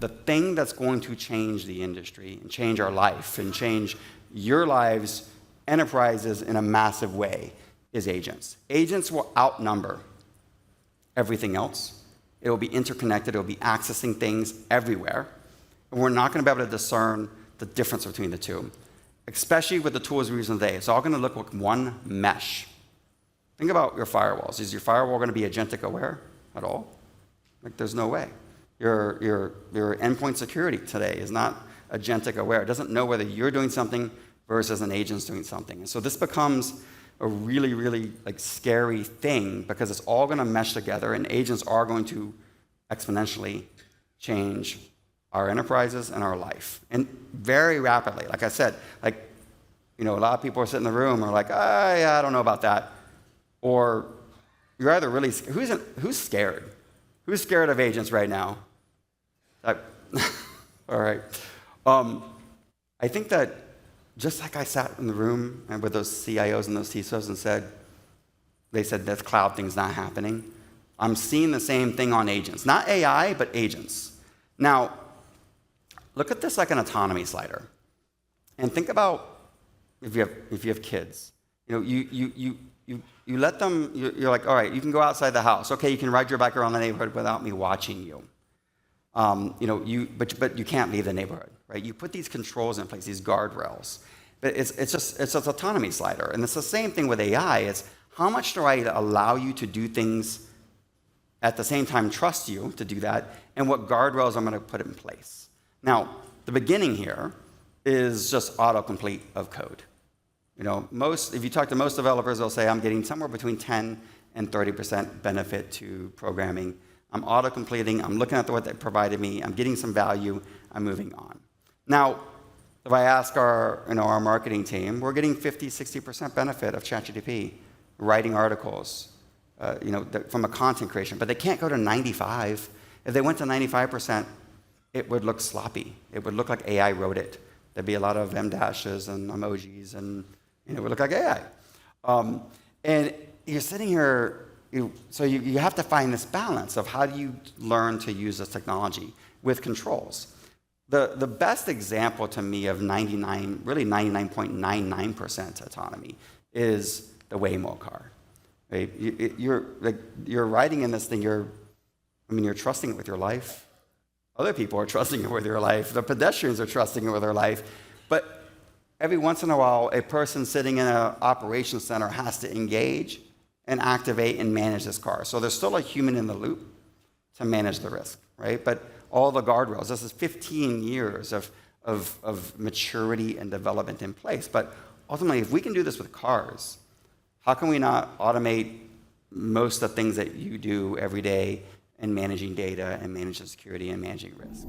the thing that's going to change the industry and change our life and change your lives, enterprises in a massive way is agents. Agents will outnumber everything else. It will be interconnected. It will be accessing things everywhere. And we're not going to be able to discern the difference between the two, especially with the tools we use today. It's all going to look like one mesh. Think about your firewalls. Is your firewall going to be agentic aware at all? Like, there's no way. Your endpoint security today is not agentic aware. It doesn't know whether you're doing something versus an agent's doing something. And so this becomes a really, really scary thing because it's all going to mesh together, and agents are going to exponentially change our enterprises and our life, and very rapidly. Like I said, a lot of people are sitting in the room are like, yeah, I don't know about that. Or you're either really, who's scared? Who's scared of agents right now? All right. I think that just like I sat in the room and with those CIOs and those CISOs and they said this cloud thing's not happening. I'm seeing the same thing on agents. Not AI, but agents. Now, look at this like an autonomy slider. And think about if you have kids. You let them, you're like, all right, you can go outside the house. Okay, you can ride your bike around the neighborhood without me watching you. But you can't leave the neighborhood, right? You put these controls in place, these guardrails. But it's an autonomy slider. And it's the same thing with AI. It's how much do I allow you to do things at the same time trust you to do that, and what guardrails I'm going to put in place. Now, the beginning here is just autocomplete of code. If you talk to most developers, they'll say, I'm getting somewhere between 10 and 30% benefit to programming. I'm auto-completing, I'm looking at what they provided me, I'm getting some value, I'm moving on. Now, if I ask our marketing team, we're getting 50, 60% benefit of ChatGPT, writing articles, from a content creation, but they can't go to 95. If they went to 95%, it would look sloppy. It would look like AI wrote it. There'd be a lot of M-dashes and emojis, and it would look like AI. And you're sitting here, so you have to find this balance of how do you learn to use this technology with controls. The best example to me of 99.99% autonomy is the Waymo car. Right? You're riding in this thing. You're trusting it with your life. Other people are trusting it with their life. The pedestrians are trusting it with their life. But every once in a while, a person sitting in an operations center has to engage and activate and manage this car. So there's still a human in the loop to manage the risk, right? But all the guardrails, this is 15 years of maturity and development in place. But ultimately, if we can do this with cars, how can we not automate most of the things that you do every day in managing data and managing security and managing risk?